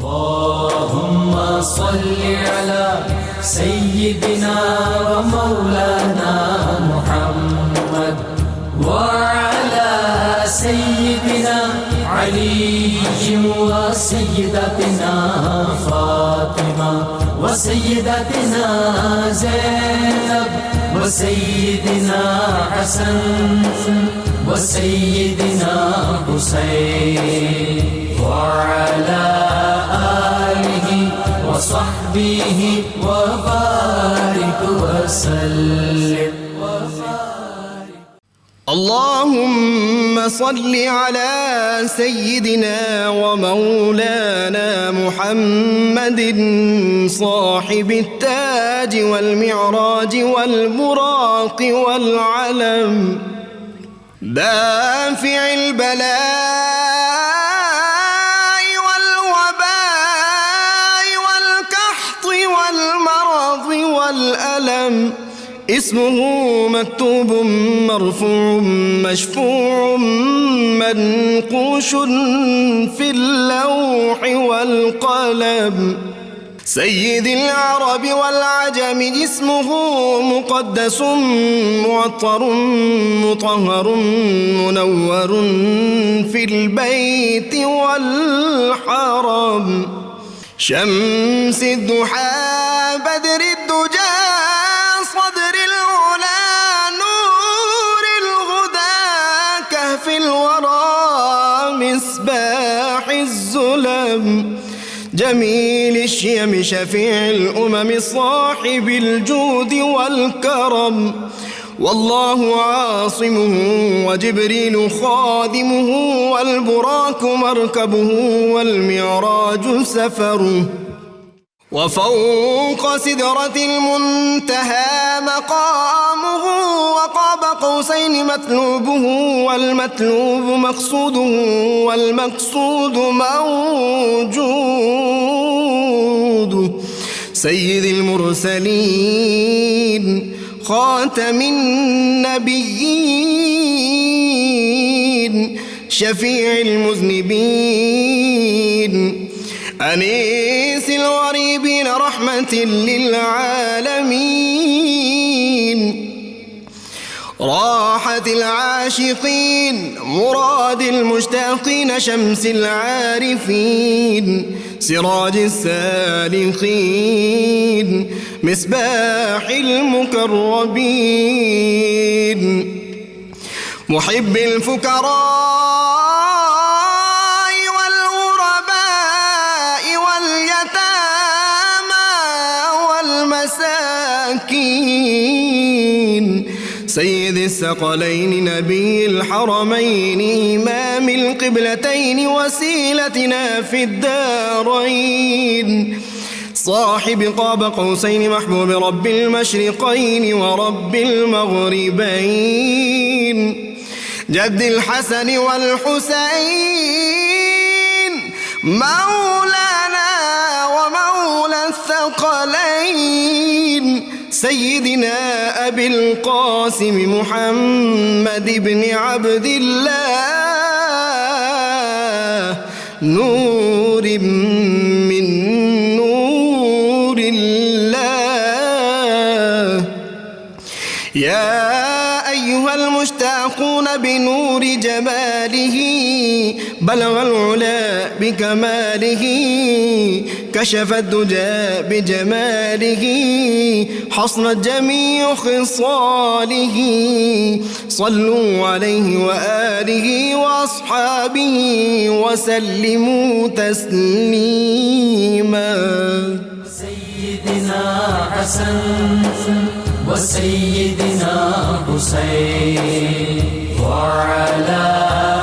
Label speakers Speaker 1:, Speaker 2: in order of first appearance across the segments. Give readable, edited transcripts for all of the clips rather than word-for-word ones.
Speaker 1: اللهم صل على سيدنا ومولانا محمد وعلى سيدنا علي وسيدتنا فاطمة وسيدتنا زينب وسيدنا حسن وسيدنا حسين وعلى آله وصحبه وبارك وسلم.
Speaker 2: اللهم صل على سيدنا ومولانا محمد صاحب التاج والمعراج والبراق والعلم دافع البلاء والوباء والقحط والمرض والألم اسمه مكتوب مرفوع مشفوع منقوش في اللوح والقلم سيد العرب والعجم اسمه مقدس معطر مطهر منور في البيت والحرم شمس الضحى بدر الدجى صدر العلا نور الهدى كهف الورى مصباح الظلم جميل الشيم شفيع الأمم صاحب الجود والكرم والله عاصمه وجبريل خادمه والبراك مركبه والمعراج سفره وفوق سدرة المنتهى مقامه وقاب قوسين مطلوبه والمطلوب مقصوده والمقصود موجوده سيد المرسلين خاتم النبيين شفيع المذنبين أنيس الغريبين رحمة للعالمين راحة العاشقين مراد المشتاقين شمس العارفين سراج السالخين مصباح المكرمين محب الفكراء والغرباء واليتامى والمساكين سيد الثقلين نبي الحرمين إمام القبلتين وسيلتنا في الدارين صاحب قاب قوسين محبوب رب المشرقين ورب المغربين جد الحسن والحسين مولانا ومولى الثقلين سيدنا أبي القاسم محمد بن عبد الله نور من نور الله يا أيها المشتاقون بنور جماله بلغ العلا بكماله كشف الدجى بجماله حصنت جميع خصاله صلوا عليه وآله وأصحابه وسلموا تسليما
Speaker 1: سيدنا حسن وسيدنا حسين وعلى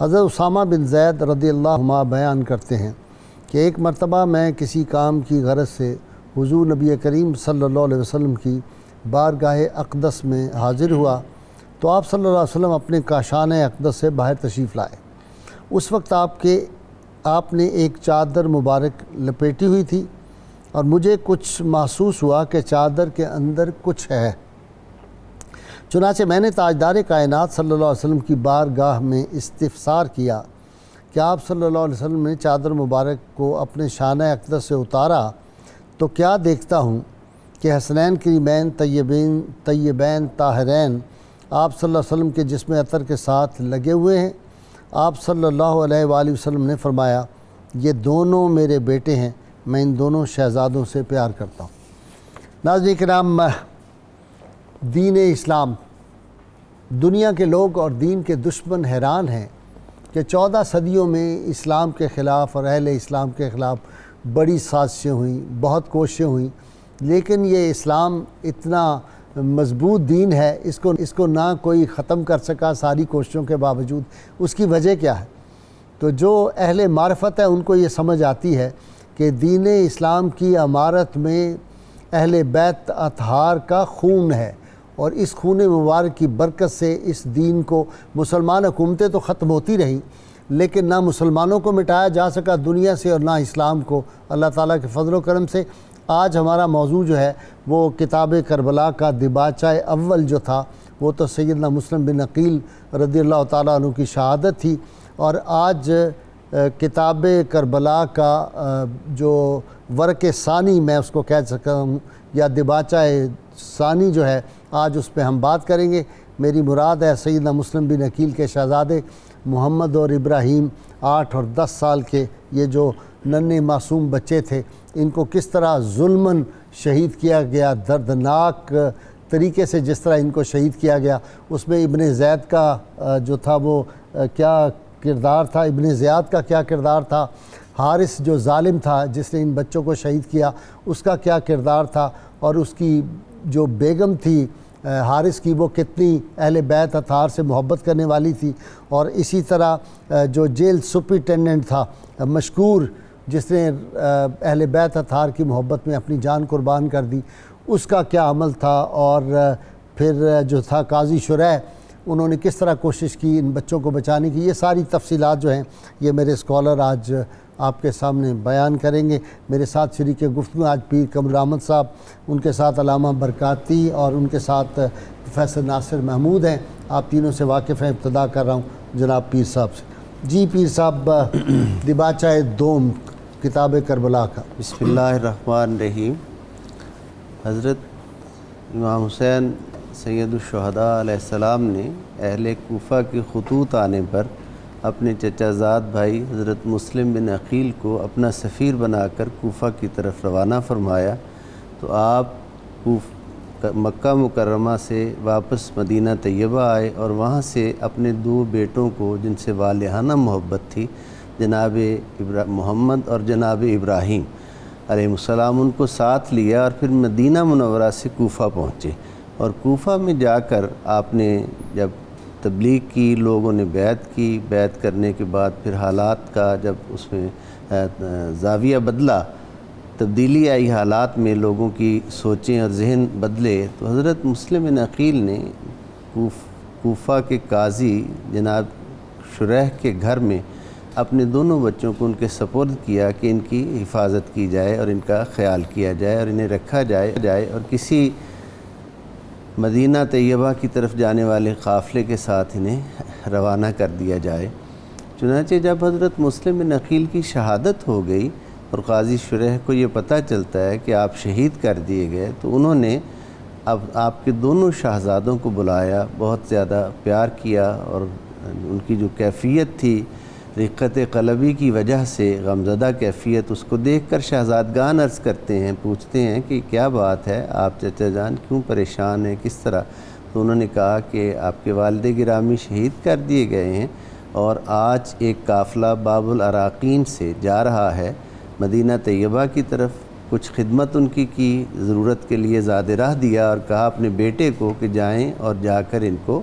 Speaker 3: حضرت اسامہ بن زید رضی اللہ عنہ بیان کرتے ہیں کہ ایک مرتبہ میں کسی کام کی غرض سے حضور نبی کریم صلی اللہ علیہ وسلم کی بارگاہ اقدس میں حاضر ہوا تو آپ صلی اللہ علیہ وسلم اپنے کاشان اقدس سے باہر تشریف لائے۔ اس وقت آپ نے ایک چادر مبارک لپیٹی ہوئی تھی اور مجھے کچھ محسوس ہوا کہ چادر کے اندر کچھ ہے۔ چنانچہ میں نے تاجدار کائنات صلی اللہ علیہ وسلم کی بارگاہ میں استفسار کیا کہ آپ صلی اللہ علیہ وسلم نے چادر مبارک کو اپنے شانہ اقدس سے اتارا تو کیا دیکھتا ہوں کہ حسنین کریمین طیبین طاہرین آپ صلی اللہ علیہ وسلم کے جسم عطر کے ساتھ لگے ہوئے ہیں۔ آپ صلی اللہ علیہ وآلہ وسلم نے فرمایا یہ دونوں میرے بیٹے ہیں، میں ان دونوں شہزادوں سے پیار کرتا ہوں۔ ناظرین کرام، دین اسلام، دنیا کے لوگ اور دین کے دشمن حیران ہیں کہ 14 صدیوں میں اسلام کے خلاف اور اہل اسلام کے خلاف بڑی سازشیں ہوئیں، بہت کوششیں ہوئیں، لیکن یہ اسلام اتنا مضبوط دین ہے، اس کو نہ کوئی ختم کر سکا ساری کوششوں کے باوجود۔ اس کی وجہ کیا ہے؟ تو جو اہل معرفت ہے ان کو یہ سمجھ آتی ہے کہ دین اسلام کی عمارت میں اہل بیت اطہار کا خون ہے، اور اس خون مبارک کی برکت سے اس دین کو مسلمان حکومتیں تو ختم ہوتی رہیں لیکن نہ مسلمانوں کو مٹایا جا سکا دنیا سے اور نہ اسلام کو اللہ تعالیٰ کے فضل و کرم سے۔ آج ہمارا موضوع جو ہے وہ کتاب کربلا کا دباچہ اول جو تھا وہ تو سیدنا مسلم بن عقیل رضی اللہ تعالیٰ عنہ کی شہادت تھی، اور آج کتاب کربلا کا جو ورق ثانی میں اس کو کہہ سکتا ہوں یا دباچہ ثانی جو ہے آج اس پہ ہم بات کریں گے۔ میری مراد ہے سیدنا مسلم بن عقیل کے شہزادے محمد اور ابراہیم 8 اور 10 سال کے یہ جو ننھے معصوم بچے تھے، ان کو کس طرح ظلماً شہید کیا گیا، دردناک طریقے سے جس طرح ان کو شہید کیا گیا۔ اس میں ابن زید کا جو تھا وہ کیا کردار تھا، ابن زیاد کا کیا کردار تھا، حارث جو ظالم تھا جس نے ان بچوں کو شہید کیا اس کا کیا کردار تھا، اور اس کی جو بیگم تھی حارث کی وہ کتنی اہل بیت اطہار سے محبت کرنے والی تھی، اور اسی طرح جو جیل سپرنٹینڈنٹ تھا مشکور جس نے اہل بیت اطہار کی محبت میں اپنی جان قربان کر دی، اس کا کیا عمل تھا، اور پھر جو تھا قاضی شریح انہوں نے کس طرح کوشش کی ان بچوں کو بچانے کی۔ یہ ساری تفصیلات جو ہیں یہ میرے اسکالر آج آپ کے سامنے بیان کریں گے۔ میرے ساتھ شریک گفتگو آج پیر قمر احمد صاحب، ان کے ساتھ علامہ برکاتی اور ان کے ساتھ پروفیسر ناصر محمود ہیں۔ آپ تینوں سے واقف ہیں۔ ابتدا کر رہا ہوں جناب پیر صاحب سے۔ جی پیر صاحب، دباچہ دوم کتاب کربلا کا۔
Speaker 4: بسم اللہ الرحمن الرحیم۔ حضرت امام حسین سید الشہداء علیہ السلام نے اہل کوفہ کے خطوط آنے پر اپنے چچا زاد بھائی حضرت مسلم بن عقیل کو اپنا سفیر بنا کر کوفہ کی طرف روانہ فرمایا، تو آپ مکہ مکرمہ سے واپس مدینہ طیبہ آئے اور وہاں سے اپنے 2 بیٹوں کو جن سے والہانہ محبت تھی، جناب محمد اور جناب ابراہیم علیہ السلام، ان کو ساتھ لیا اور پھر مدینہ منورہ سے کوفہ پہنچے۔ اور کوفہ میں جا کر آپ نے جب تبلیغ کی، لوگوں نے بیعت کرنے کے بعد پھر حالات کا جب اس میں زاویہ بدلا، تبدیلی آئی حالات میں، لوگوں کی سوچیں اور ذہن بدلے، تو حضرت مسلم بن عقیل نے کوفہ کے قاضی جناب شریح کے گھر میں اپنے دونوں بچوں کو ان کے سپرد کیا کہ ان کی حفاظت کی جائے اور ان کا خیال کیا جائے اور انہیں رکھا جائے اور کسی مدینہ طیبہ کی طرف جانے والے قافلے کے ساتھ انہیں روانہ کر دیا جائے۔ چنانچہ جب حضرت مسلم بن عقیل کی شہادت ہو گئی اور قاضی شریح کو یہ پتہ چلتا ہے کہ آپ شہید کر دیے گئے، تو انہوں نے اب آپ کے دونوں شہزادوں کو بلایا، بہت زیادہ پیار کیا، اور ان کی جو کیفیت تھی رقت قلبی کی وجہ سے غمزدہ کیفیت، اس کو دیکھ کر شہزادگان عرض کرتے ہیں، پوچھتے ہیں کہ کیا بات ہے، آپ چچا جان کیوں پریشان ہیں، کس طرح؟ تو انہوں نے کہا کہ آپ کے والد گرامی شہید کر دیے گئے ہیں، اور آج ایک قافلہ باب العراقین سے جا رہا ہے مدینہ طیبہ کی طرف، کچھ خدمت ان کی ضرورت کے لیے زاد راہ دیا اور کہا اپنے بیٹے کو کہ جائیں اور جا کر ان کو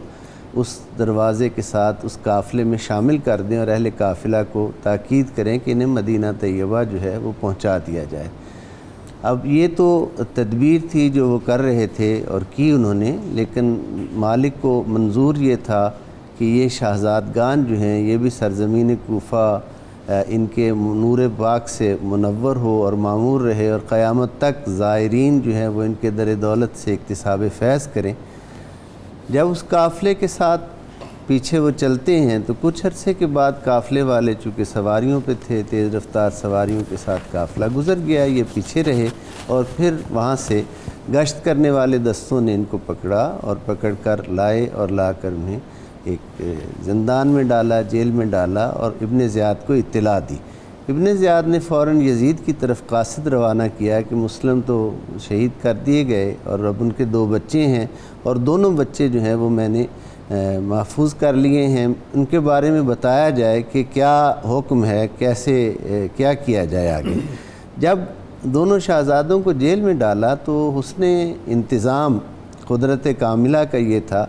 Speaker 4: اس دروازے کے ساتھ اس قافلے میں شامل کر دیں اور اہل قافلہ کو تاکید کریں کہ انہیں مدینہ طیبہ جو ہے وہ پہنچا دیا جائے۔ اب یہ تو تدبیر تھی جو وہ کر رہے تھے اور کی انہوں نے، لیکن مالک کو منظور یہ تھا کہ یہ شہزادگان جو ہیں یہ بھی سرزمین کوفہ ان کے نور پاک سے منور ہو اور معمور رہے، اور قیامت تک زائرین جو ہیں وہ ان کے در دولت سے اکتساب فیض کریں۔ جب اس قافلے کے ساتھ پیچھے وہ چلتے ہیں تو کچھ عرصے کے بعد قافلے والے چونکہ سواریوں پہ تھے، تیز رفتار سواریوں کے ساتھ قافلہ گزر گیا، یہ پیچھے رہے اور پھر وہاں سے گشت کرنے والے دستوں نے ان کو پکڑا اور پکڑ کر لائے اور لا کر انہیں ایک زندان میں ڈالا، جیل میں ڈالا اور ابن زیاد کو اطلاع دی۔ ابن زیاد نے فوراً یزید کی طرف قاصد روانہ کیا کہ مسلم تو شہید کر دیے گئے اور اب ان کے 2 بچے ہیں اور دونوں بچے جو ہیں وہ میں نے محفوظ کر لیے ہیں، ان کے بارے میں بتایا جائے کہ کیا حکم ہے، کیسے کیا کیا جائے آگے۔ جب دونوں شہزادوں کو جیل میں ڈالا تو حسن انتظام قدرت کاملہ کا یہ تھا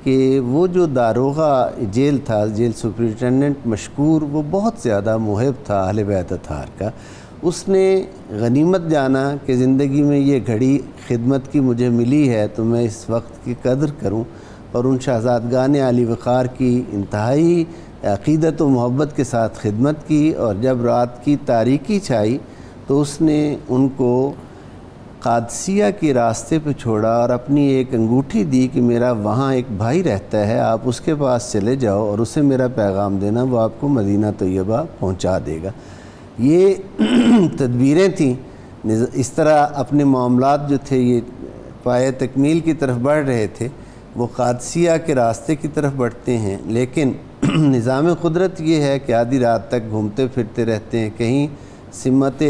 Speaker 4: کہ وہ جو داروغہ جیل تھا، جیل سپرنٹینڈنٹ مشکور، وہ بہت زیادہ محب تھا اہل بیت اطہار کا۔ اس نے غنیمت جانا کہ زندگی میں یہ گھڑی خدمت کی مجھے ملی ہے تو میں اس وقت کی قدر کروں، اور ان شہزادگان عالی وقار کی انتہائی عقیدت و محبت کے ساتھ خدمت کی، اور جب رات کی تاریکی چھائی تو اس نے ان کو قادسیہ کے راستے پہ چھوڑا اور اپنی ایک انگوٹھی دی کہ میرا وہاں ایک بھائی رہتا ہے، آپ اس کے پاس چلے جاؤ اور اسے میرا پیغام دینا، وہ آپ کو مدینہ طیبہ پہنچا دے گا۔ یہ تدبیریں تھیں۔ اس طرح اپنے معاملات جو تھے یہ پایہ تکمیل کی طرف بڑھ رہے تھے، وہ قادسیہ کے راستے کی طرف بڑھتے ہیں، لیکن نظام قدرت یہ ہے کہ آدھی رات تک گھومتے پھرتے رہتے ہیں، کہیں سمت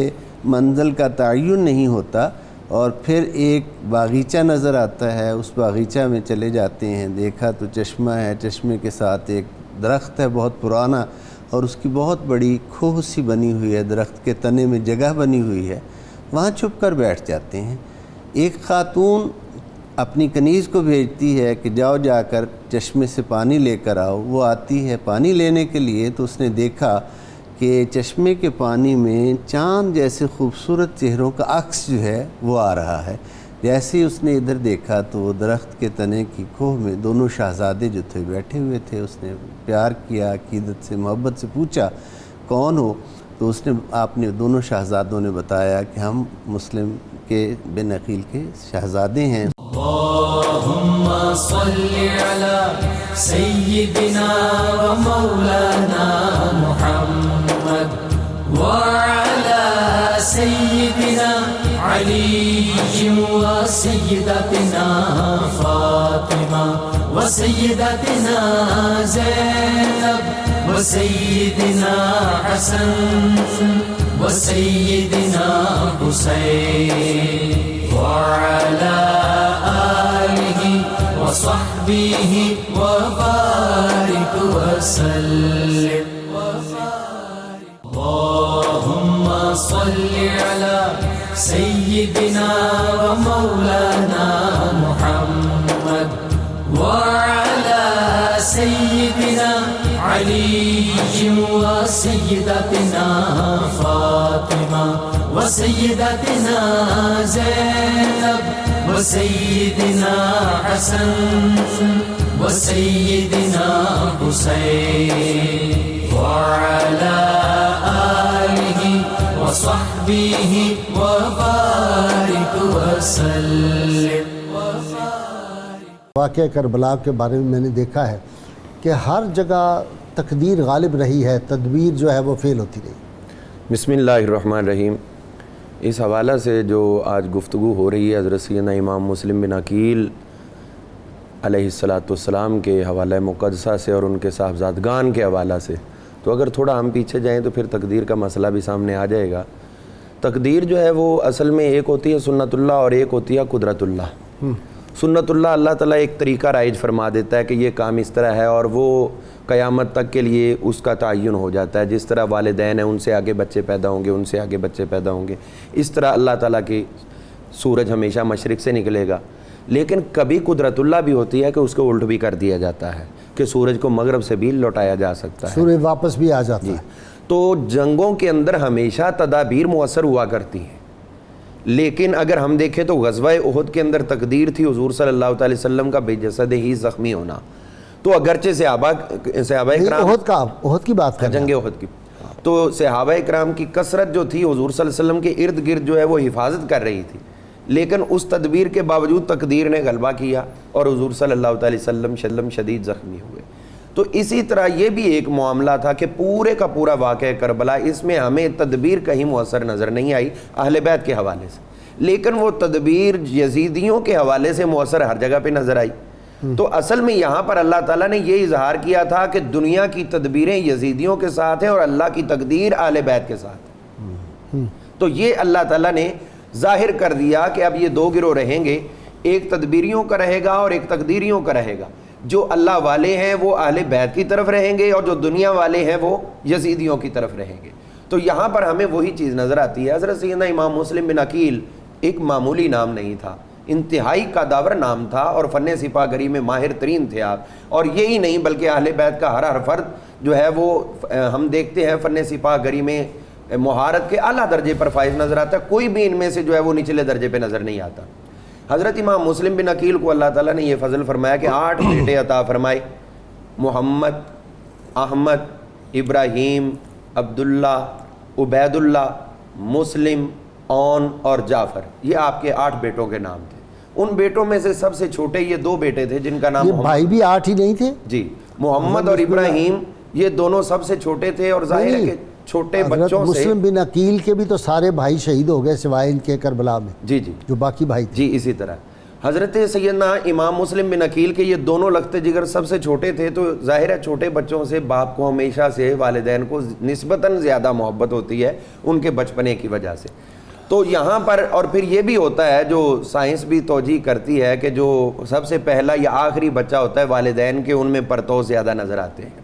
Speaker 4: منزل کا تعین نہیں ہوتا، اور پھر ایک باغیچہ نظر آتا ہے، اس باغیچہ میں چلے جاتے ہیں، دیکھا تو چشمہ ہے، چشمے کے ساتھ ایک درخت ہے بہت پرانا اور اس کی بہت بڑی کھوہ سی بنی ہوئی ہے، درخت کے تنے میں جگہ بنی ہوئی ہے، وہاں چھپ کر بیٹھ جاتے ہیں۔ ایک خاتون اپنی کنیز کو بھیجتی ہے کہ جاؤ جا کر چشمے سے پانی لے کر آؤ، وہ آتی ہے پانی لینے کے لیے تو اس نے دیکھا کہ چشمے کے پانی میں چاند جیسے خوبصورت چہروں کا عکس جو ہے وہ آ رہا ہے۔ جیسے ہی اس نے ادھر دیکھا تو وہ درخت کے تنے کی کھوہ میں دونوں شہزادے جو تھے بیٹھے ہوئے تھے، اس نے پیار کیا، عقیدت سے محبت سے پوچھا کون ہو، تو اس نے آپ نے دونوں شہزادوں نے بتایا کہ ہم مسلم کے بن عقیل کے شہزادے ہیں۔
Speaker 1: اللہم صلی علی سیدنا و مولانا محمد وعلی سیدنا علی و سیدتنا فاطمہ و سیدتنا زینب و سیدنا حسن و سیدنا حسین وعلى آله وصحبه وبارك وسلم اللهم صل على سيدنا ومولانا محمد وعلى سيدنا علي وسيدتنا فاطمة وسيدتنا زينب وسيدنا حسن وسيدنا حسين وعلى آله وصحبه وبارك وسلم۔
Speaker 3: واقعہ کربلا کے بارے میں نے دیکھا ہے کہ ہر جگہ تقدیر غالب رہی ہے، تدبیر جو ہے وہ فیل ہوتی رہی۔
Speaker 5: بسم اللہ الرحمن الرحیم۔ اس حوالہ سے جو آج گفتگو ہو رہی ہے حضرت سیدنا امام مسلم بن عقیل علیہ السلام کے حوالہ مقدسہ سے اور ان کے صاحبزادگان کے حوالہ سے، تو اگر تھوڑا ہم پیچھے جائیں تو پھر تقدیر کا مسئلہ بھی سامنے آ جائے گا۔ تقدیر جو ہے وہ اصل میں ایک ہوتی ہے سنت اللہ اور ایک ہوتی ہے قدرت اللہ۔ سنت اللہ اللہ تعالیٰ ایک طریقہ رائج فرما دیتا ہے کہ یہ کام اس طرح ہے اور وہ قیامت تک کے لیے اس کا تعین ہو جاتا ہے۔ جس طرح والدین ہیں ان سے آگے بچے پیدا ہوں گے، ان سے آگے بچے پیدا ہوں گے، اس طرح اللہ تعالیٰ کی سورج ہمیشہ مشرق سے نکلے گا۔ لیکن کبھی قدرت اللہ بھی ہوتی ہے کہ اس کو الٹ بھی کر دیا جاتا ہے کہ سورج کو مغرب سے بھی لوٹایا جا سکتا ہے،
Speaker 3: سورج واپس بھی آ جاتا ہے۔
Speaker 5: تو جنگوں کے اندر ہمیشہ تدابیر مؤثر ہوا کرتی ہیں، لیکن اگر ہم دیکھیں تو غزوہ احد کے اندر تقدیر تھی حضور صلی اللہ علیہ وسلم کا بے جسد ہی زخمی ہونا، تو اگرچہ صحابہ کرام
Speaker 3: احد کی بات کر
Speaker 5: جنگ احد کی، تو صحابہ کرام کی کثرت جو تھی حضور صلی اللہ علیہ وسلم کے ارد گرد جو ہے وہ حفاظت کر رہی تھی، لیکن اس تدبیر کے باوجود تقدیر نے غلبہ کیا اور حضور صلی اللہ علیہ وسلم شدید زخمی ہوئے۔ تو اسی طرح یہ بھی ایک معاملہ تھا کہ پورے کا پورا واقعہ کربلا، اس میں ہمیں تدبیر کہیں مؤثر نظر نہیں آئی اہل بیت کے حوالے سے، لیکن وہ تدبیر یزیدیوں کے حوالے سے مؤثر ہر جگہ پہ نظر آئی۔ تو اصل میں یہاں پر اللہ تعالیٰ نے یہ اظہار کیا تھا کہ دنیا کی تدبیریں یزیدیوں کے ساتھ ہیں اور اللہ کی تقدیر اہل بیت کے ساتھ ہے۔ تو یہ اللہ تعالیٰ نے ظاہر کر دیا کہ اب یہ دو گروہ رہیں گے، ایک تدبیریوں کا رہے گا اور ایک تقدیریوں کا رہے گا۔ جو اللہ والے ہیں وہ اہل بیت کی طرف رہیں گے اور جو دنیا والے ہیں وہ یزیدیوں کی طرف رہیں گے۔ تو یہاں پر ہمیں وہی چیز نظر آتی ہے۔ حضرت سیدنا امام مسلم بن عقیل ایک معمولی نام نہیں تھا، انتہائی قداور نام تھا اور فن سپاہ گری میں ماہر ترین تھے آپ، اور یہی نہیں بلکہ اہل بیت کا ہر فرد جو ہے وہ ہم دیکھتے ہیں فن سپاہ گری میں مہارت کے اعلیٰ درجے پر فائز نظر آتا ہے، کوئی بھی ان میں سے جو ہے وہ نچلے درجے پہ نظر نہیں آتا۔ حضرت امام مسلم بن عقیل کو اللہ تعالیٰ نے یہ فضل فرمایا کہ 8 بیٹے عطا فرمائے، محمد، احمد، ابراہیم، عبداللہ، عبید اللہ، مسلم، اون اور جعفر، یہ آپ کے 8 بیٹوں کے نام تھے۔ ان بیٹوں میں سے سب سے چھوٹے یہ 2 بیٹے تھے جن کا نام
Speaker 3: یہ بھائی بھی 8 ہی نہیں تھے؟
Speaker 5: جی، محمد اور ابراہیم یہ دونوں سب سے چھوٹے تھے، اور ظاہر ہے کہ چھوٹے بچوں سے
Speaker 3: مسلم بن عقیل کے بھی تو سارے بھائی شہید ہو گئے سوائے ان کے کربلا میں،
Speaker 5: جی
Speaker 3: جو باقی بھائی تھے۔
Speaker 5: جی اسی طرح حضرت سیدنا امام مسلم بن عقیل کے یہ دونوں لخت جگر سب سے چھوٹے تھے، تو ظاہر ہے چھوٹے بچوں سے باپ کو ہمیشہ سے والدین کو نسبتاً زیادہ محبت ہوتی ہے ان کے بچپنے کی وجہ سے۔ تو یہاں پر اور پھر یہ بھی ہوتا ہے، جو سائنس بھی توجیہ کرتی ہے کہ جو سب سے پہلا یا آخری بچہ ہوتا ہے والدین کے، ان میں پرتو زیادہ نظر آتے ہیں۔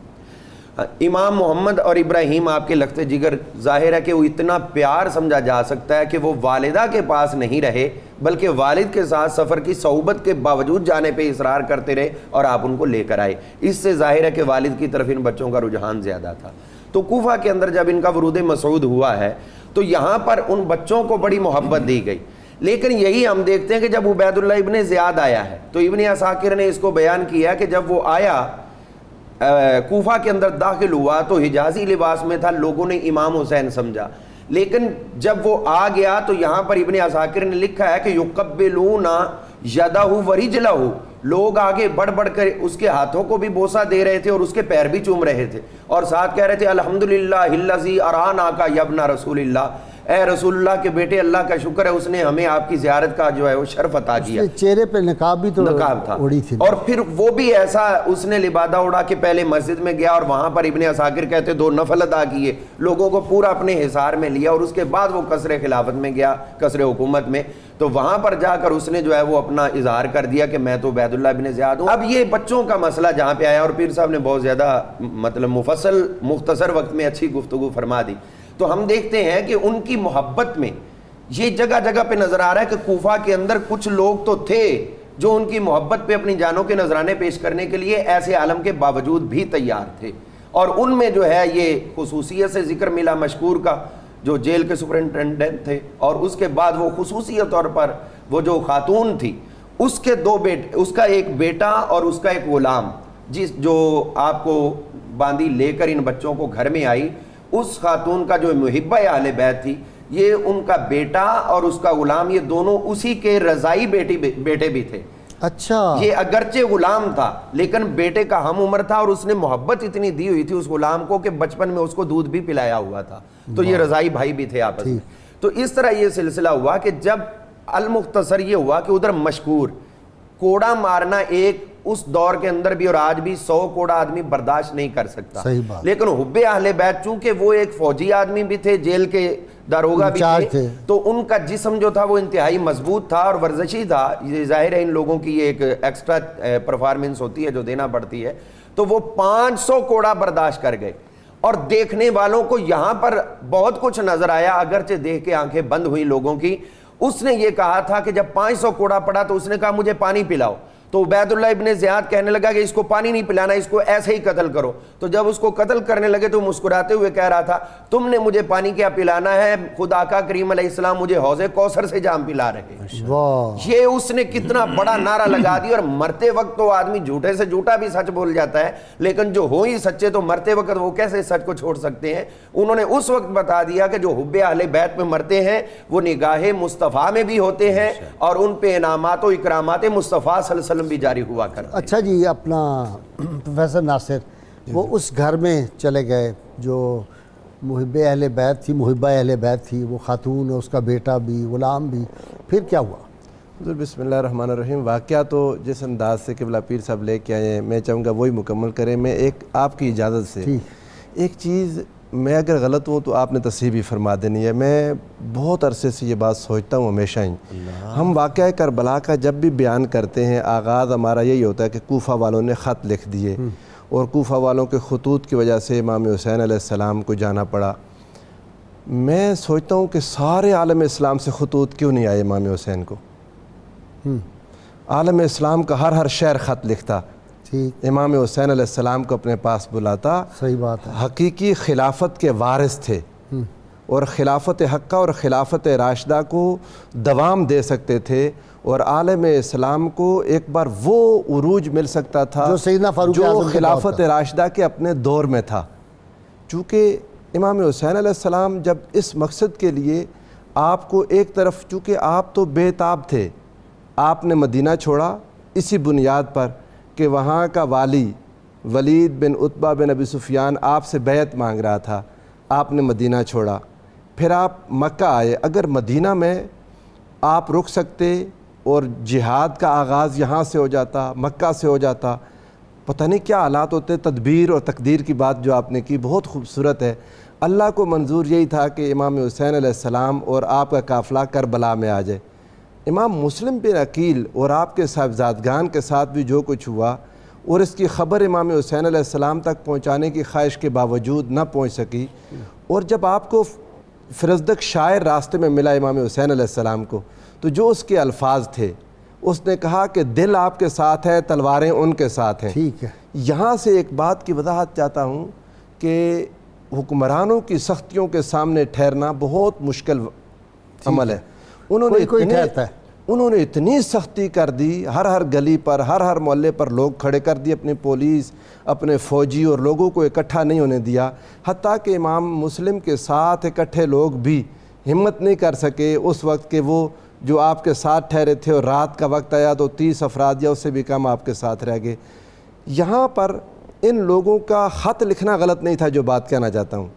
Speaker 5: امام محمد اور ابراہیم آپ کے لخت جگر ظاہر ہے کہ وہ اتنا پیار سمجھا جا سکتا ہے کہ وہ والدہ کے پاس نہیں رہے بلکہ والد کے ساتھ سفر کی صحبت کے باوجود جانے پہ اصرار کرتے رہے اور آپ ان کو لے کر آئے۔ اس سے ظاہر ہے کہ والد کی طرف ان بچوں کا رجحان زیادہ تھا۔ تو کوفہ کے اندر جب ان کا ورود مسعود ہوا ہے تو یہاں پر ان بچوں کو بڑی محبت دی گئی، لیکن یہی ہم دیکھتے ہیں کہ جب عبید اللہ ابن زیاد آیا ہے تو ابن عساکر نے اس کو بیان کیا کہ جب وہ آیا کوفہ کے اندر داخل ہوا تو حجازی لباس میں تھا، لوگوں نے امام حسین سمجھا، لیکن جب وہ آ گیا تو یہاں پر ابن عساکر نے لکھا ہے کہ یقبلون یدہ ورجلہ، لوگ آگے بڑھ بڑھ کر اس کے ہاتھوں کو بھی بوسہ دے رہے تھے اور اس کے پیر بھی چوم رہے تھے، اور ساتھ کہہ رہے تھے الحمدللہ الذی ارانا کا یبنا رسول اللہ، اے رسول اللہ کے بیٹے، اللہ کا شکر ہے اس نے ہمیں آپ کی زیارت کا جو ہے وہ شرف عطا کیا۔
Speaker 3: چہرے پہ نقاب بھی تو
Speaker 5: تھا
Speaker 3: اڑی تھی،
Speaker 5: اور پھر وہ بھی ایسا اس نے لبادہ اڑا کہ پہلے مسجد میں گیا اور وہاں پر ابن عساکر کہتے 2 نفل ادا کیے، لوگوں کو پورا اپنے حصار میں لیا، اور اس کے بعد وہ قصر خلافت میں گیا، قصر حکومت میں، تو وہاں پر جا کر اس نے جو ہے وہ اپنا اظہار کر دیا کہ میں تو عبید اللہ بن زیاد ہوں۔ اب یہ بچوں کا مسئلہ جہاں پہ آیا اور پیر صاحب نے بہت زیادہ مفصل مختصر وقت میں اچھی گفتگو فرما دی، تو ہم دیکھتے ہیں کہ ان کی محبت میں یہ جگہ جگہ پہ نظر آ رہا ہے کہ کوفہ کے اندر کچھ لوگ تو تھے جو ان کی محبت پہ اپنی جانوں کے نذرانے پیش کرنے کے لیے ایسے عالم کے باوجود بھی تیار تھے، اور ان میں جو ہے یہ خصوصیت سے ذکر ملا مشکور کا جو جیل کے سپرنٹینڈنٹ تھے، اور اس کے بعد وہ خصوصیت طور پر وہ جو خاتون تھی اس کے 2 بیٹے، اس کا ایک بیٹا اور اس کا ایک غلام، جو آپ کو باندھی لے کر ان بچوں کو گھر میں آئی، اس خاتون کا جو محبہ اہل بیت تھی، یہ ان کا بیٹا اور اس کا غلام یہ دونوں اسی کے رضائی بیٹے بھی تھے۔
Speaker 3: اچھا،
Speaker 5: یہ اگرچہ غلام تھا لیکن بیٹے کا ہم عمر تھا، اور اس نے محبت اتنی دی ہوئی تھی اس غلام کو کہ بچپن میں اس کو دودھ بھی پلایا ہوا تھا، تو یہ رضائی بھائی بھی تھے آپس میں۔ تو اس طرح یہ سلسلہ ہوا کہ جب المختصر یہ ہوا کہ ادھر مشکور کوڑا مارنا ایک اس دور کے اندر بھی اور آج بھی 100 کوڑا آدمی برداشت نہیں کر سکتا، لیکن حب اہل بیت چونکہ وہ ایک فوجی آدمی بھی تھے، جیل کے داروغہ بھی تھے، تو ان کا جسم جو تھا وہ انتہائی مضبوط تھا اور ورزشی تھا۔ یہ ظاہر ہے ان لوگوں کی ایک ایکسٹرا پرفارمنس ہوتی ہے جو دینا پڑتی ہے، تو وہ 500 کوڑا برداشت کر گئے، اور دیکھنے والوں کو یہاں پر بہت کچھ نظر آیا، اگرچہ دیکھ کے آنکھیں بند ہوئی لوگوں کی، اس نے یہ کہا تھا کہ جب 500 کوڑا پڑا تو اس نے کہا مجھے پانی پلاؤ، تو عبید اللہ ابن زیاد کہنے لگا کہ اس کو پانی نہیں پلانا، اس کو ایسے ہی قتل کرو۔ تو جب اس کو قتل کرنے لگے تو مسکراتے ہوئے کہہ رہا تھا تم نے مجھے پانی کیا پلانا ہے، خدا کا کریم علیہ السلام مجھے حوض کوثر سے جام پلا رہے ہیں۔ یہ اس نے کتنا بڑا نعرہ لگا دیا، اور مرتے وقت تو آدمی جھوٹے سے جھوٹا بھی سچ بول جاتا ہے، لیکن جو ہو ہی سچے تو مرتے وقت وہ کیسے سچ کو چھوڑ سکتے ہیں۔ انہوں نے اس وقت بتا دیا کہ جو حب اہل بیت میں مرتے ہیں وہ نگاہ مصطفیٰ میں بھی ہوتے ہیں اور ان پہ انعامات و اکرامات مصطفیٰ صلی اللہ علیہ وسلم بھی جاری ہوا کرتے ہیں۔
Speaker 3: اچھا جی، اپنا پروفیسر ناصر، وہ اس گھر میں چلے گئے جو محب اہل بیت تھی، محبہ اہل بیت تھی، وہ خاتون، اس کا بیٹا بھی، غلام بھی، پھر کیا ہوا؟
Speaker 6: حضور بسم اللہ الرحمن الرحیم، واقعہ تو جس انداز سے قبلہ پیر صاحب لے کے آئے ہیں میں چاہوں گا وہی مکمل کریں۔ میں ایک آپ کی اجازت سے ایک چیز، میں اگر غلط ہوں تو آپ نے تصحیح بھی فرما دینی ہے۔ میں بہت عرصے سے یہ بات سوچتا ہوں ہمیشہ ہی، ہم واقعہ کربلا کا جب بھی بیان کرتے ہیں آغاز ہمارا یہی ہوتا ہے کہ کوفہ والوں نے خط لکھ دیے اور کوفہ والوں کے خطوط کی وجہ سے امام حسین علیہ السلام کو جانا پڑا۔ میں سوچتا ہوں کہ سارے عالم اسلام سے خطوط کیوں نہیں آئے امام حسین کو؟ عالم اسلام کا ہر شہر خط لکھتا، امام حسین علیہ السلام کو اپنے پاس بلاتا۔
Speaker 3: صحیح بات ہے،
Speaker 6: حقیقی خلافت کے وارث تھے اور خلافت حقہ اور خلافت راشدہ کو دوام دے سکتے تھے، اور عالم اسلام کو ایک بار وہ عروج مل سکتا تھا
Speaker 3: جو سیدنا فاروق
Speaker 6: جو
Speaker 3: اعظم کے
Speaker 6: خلافت راشدہ کے اپنے دور میں تھا۔ چونکہ امام حسین علیہ السلام جب اس مقصد کے لیے آپ کو ایک طرف، چونکہ آپ تو بے تاب تھے، آپ نے مدینہ چھوڑا اسی بنیاد پر کہ وہاں کا والی ولید بن عتبہ بن ابی سفیان آپ سے بیعت مانگ رہا تھا، آپ نے مدینہ چھوڑا، پھر آپ مکہ آئے۔ اگر مدینہ میں آپ رک سکتے اور جہاد کا آغاز یہاں سے ہو جاتا، مکہ سے ہو جاتا، پتہ نہیں کیا حالات ہوتے۔ تدبیر اور تقدیر کی بات جو آپ نے کی بہت خوبصورت ہے۔ اللہ کو منظور یہی تھا کہ امام حسین علیہ السلام اور آپ کا قافلہ کربلا میں آ جائے۔ امام مسلم بن عقیل اور آپ کے صاحبزادگان کے ساتھ بھی جو کچھ ہوا، اور اس کی خبر امام حسین علیہ السلام تک پہنچانے کی خواہش کے باوجود نہ پہنچ سکی، اور جب آپ کو فرزدق شاعر راستے میں ملا امام حسین علیہ السلام کو، تو جو اس کے الفاظ تھے، اس نے کہا کہ دل آپ کے ساتھ ہے، تلواریں ان کے ساتھ ہیں۔
Speaker 3: ٹھیک ہے،
Speaker 6: یہاں سے ایک بات کی وضاحت چاہتا ہوں کہ حکمرانوں کی سختیوں کے سامنے ٹھہرنا بہت مشکل عمل ہے۔ انہوں نے اتنی سختی کر دی، ہر گلی پر، ہر محلے پر لوگ کھڑے کر دی، اپنی پولیس، اپنے فوجی، اور لوگوں کو اکٹھا نہیں ہونے دیا، حتیٰ کہ امام مسلم کے ساتھ اکٹھے لوگ بھی ہمت نہیں کر سکے اس وقت کہ وہ جو آپ کے ساتھ ٹھہرے تھے، اور رات کا وقت آیا تو 30 افراد یا اس سے بھی کم آپ کے ساتھ رہ گئے۔ یہاں پر ان لوگوں کا خط لکھنا غلط نہیں تھا، جو بات کہنا چاہتا ہوں،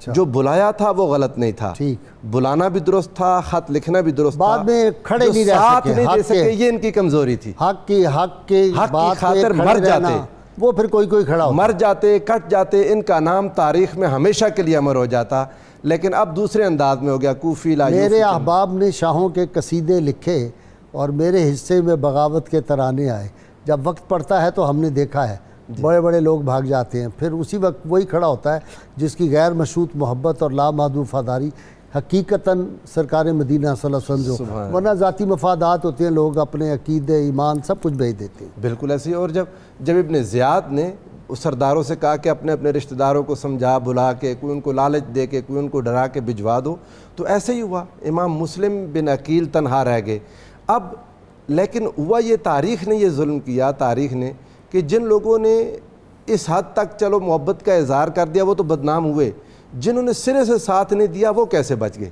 Speaker 6: جو بلایا تھا وہ غلط نہیں تھا، بلانا بھی درست تھا، خط لکھنا بھی درست تھا،
Speaker 3: بعد میں کھڑے نہیں رہ
Speaker 6: ساتھ نہیں دے سکے، یہ ان کی کمزوری تھی۔
Speaker 3: حق کی
Speaker 6: خاطر مر جاتے،
Speaker 3: وہ پھر کوئی کھڑا ہوتا،
Speaker 6: مر جاتے، کٹ جاتے، ان کا نام تاریخ میں ہمیشہ کے لیے امر ہو جاتا۔ لیکن اب دوسرے انداز میں ہو گیا، کوفی لا
Speaker 3: میرے احباب نے شاہوں کے قصیدے لکھے اور میرے حصے میں بغاوت کے ترانے آئے۔ جب وقت پڑتا ہے تو ہم نے دیکھا ہے بڑے بڑے لوگ بھاگ جاتے ہیں، پھر اسی وقت وہی کھڑا ہوتا ہے جس کی غیر مشروط محبت اور لامحدود وفاداری حقیقتاً سرکار مدینہ صلی اللہ علیہ وسلم جو، ورنہ ذاتی مفادات ہوتے ہیں، لوگ اپنے عقیدے، ایمان سب کچھ بھیج دیتے ہیں۔
Speaker 6: بالکل ایسے ہی۔ اور جب ابن زیاد نے اس سرداروں سے کہا کہ اپنے رشتہ داروں کو سمجھا بلا کے، کوئی ان کو لالچ دے کے، کوئی ان کو ڈرا کے بھجوا دو، تو ایسے ہی ہوا، امام مسلم بن عقیل تنہا رہ گئے۔ اب لیکن ہوا یہ، تاریخ نے یہ ظلم کیا، تاریخ نے، کہ جن لوگوں نے اس حد تک چلو محبت کا اظہار کر دیا وہ تو بدنام ہوئے، جنہوں نے سرے سے ساتھ نہیں دیا وہ کیسے بچ گئے؟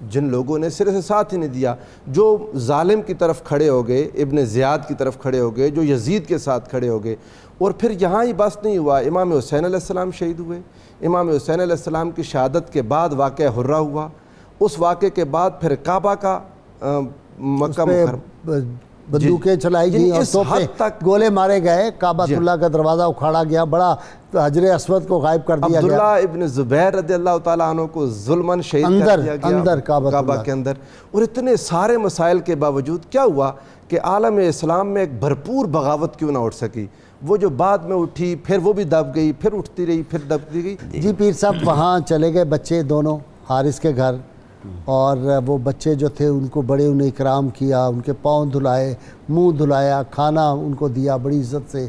Speaker 6: جن لوگوں نے سرے سے ساتھ ہی نہیں دیا، جو ظالم کی طرف کھڑے ہو گئے، ابن زیاد کی طرف کھڑے ہو گئے، جو یزید کے ساتھ کھڑے ہو گئے، اور پھر یہاں ہی بس نہیں ہوا، امام حسین علیہ السلام شہید ہوئے۔ امام حسین علیہ السلام کی شہادت کے بعد واقعہ حرہ ہوا، اس واقعے کے بعد پھر کعبہ کا مکہ مکرمہ
Speaker 3: بندوقیں چلائی گئی اور توپیں، گولے مارے گئے، کعبہ اللہ کا دروازہ اکھاڑا گیا، بڑا حجر اسود کو غائب کر دیا گیا،
Speaker 6: عبداللہ ابن زبیر رضی اللہ تعالیٰ عنہ کو ظلماً شہید کر دیا گیا
Speaker 3: اندر کعبہ
Speaker 6: کے اندر۔ اور اتنے سارے مسائل کے باوجود کیا ہوا کہ عالم اسلام میں ایک بھرپور بغاوت کیوں نہ اٹھ سکی؟ وہ جو بعد میں اٹھی، پھر وہ بھی دب گئی، پھر اٹھتی رہی، پھر دبتی گئی۔
Speaker 3: جی پیر صاحب، وہاں چلے گئے بچے دونوں حارث کے گھر، اور وہ بچے جو تھے ان کو بڑے انہیں اکرام کیا، ان کے پاؤں دھلائے، منہ دھلایا، کھانا ان کو دیا بڑی عزت سے.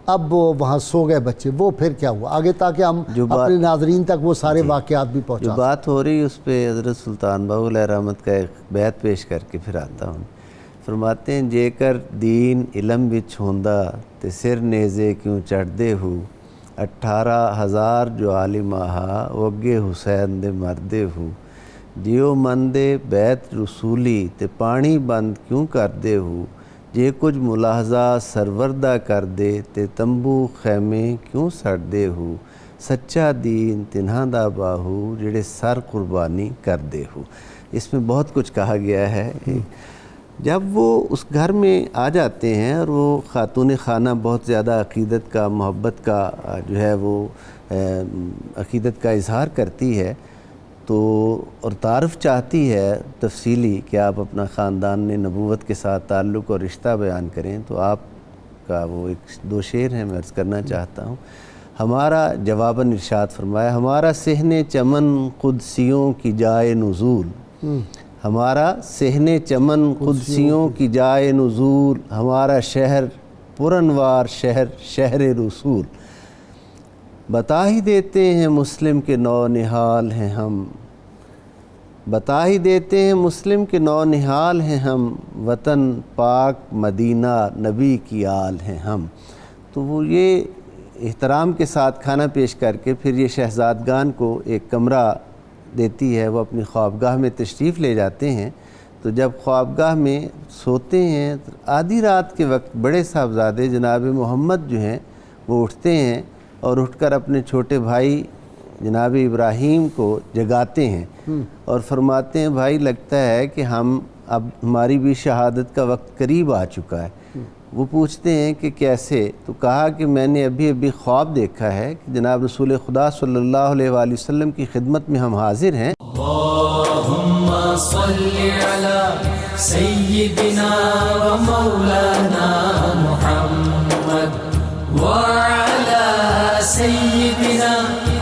Speaker 3: اب وہ وہاں سو گئے بچے، وہ پھر کیا ہوا آگے تاکہ ہم اپنے ناظرین تک وہ سارے واقعات بھی پہنچا.
Speaker 4: جو بات ہو رہی اس پہ حضرت سلطان باہو علیہ رحمت کا ایک بیت پیش کر کے پھر آتا ہوں. فرماتے ہیں جے کر دین علم وچ ہوندا تے سر نیزے کیوں چڑھدے ہو، 18,000 جو عالم آہا وہ اگے حسین دے مردے ہو، جیو مندے بیت رسولی تے پانی بند کیوں کردے ہو، جے کچھ ملاحظہ سروردہ کر دے تے تمبو خیمے کیوں سڑدے ہو، سچا دین تنہاں دا باہو جڑے سر قربانی کر دے ہو. اس میں بہت کچھ کہا گیا ہے. جب وہ اس گھر میں آ جاتے ہیں اور وہ خاتون خانہ بہت زیادہ عقیدت کا، محبت کا جو ہے وہ عقیدت کا اظہار کرتی ہے تو اور تعارف چاہتی ہے تفصیلی کہ آپ اپنا خاندان نبوت کے ساتھ تعلق اور رشتہ بیان کریں، تو آپ کا وہ ایک دو شعر ہیں میں عرض کرنا چاہتا ہوں. ہمارا جواباً ارشاد فرمایا، ہمارا صحن چمن قدسیوں کی جائے نزول، ہمارا صحن چمن قدسیوں کی جائے نزول، ہمارا شہر پرانوار شہر شہر رسول، بتا ہی دیتے ہیں مسلم کے نو نہال ہیں ہم، بتا ہی دیتے ہیں مسلم کے نو نہال ہیں ہم، وطن پاک مدینہ نبی کی آل ہیں ہم. تو وہ یہ احترام کے ساتھ کھانا پیش کر کے پھر یہ شہزادگان کو ایک کمرہ دیتی ہے. وہ اپنی خوابگاہ میں تشریف لے جاتے ہیں. تو جب خوابگاہ میں سوتے ہیں آدھی رات کے وقت بڑے صاحبزادے جناب محمد جو ہیں وہ اٹھتے ہیں اور اٹھ کر اپنے چھوٹے بھائی جناب ابراہیم کو جگاتے ہیں اور فرماتے ہیں بھائی لگتا ہے کہ اب ہماری بھی شہادت کا وقت قریب آ چکا ہے. وہ پوچھتے ہیں کہ کیسے؟ تو کہا کہ میں نے ابھی خواب دیکھا ہے کہ جناب رسول خدا صلی اللہ علیہ وآلہ وسلم کی خدمت میں ہم حاضر ہیں.
Speaker 1: اللہم صلی علی سیدنا و مولانا محمد وعلی سیدنا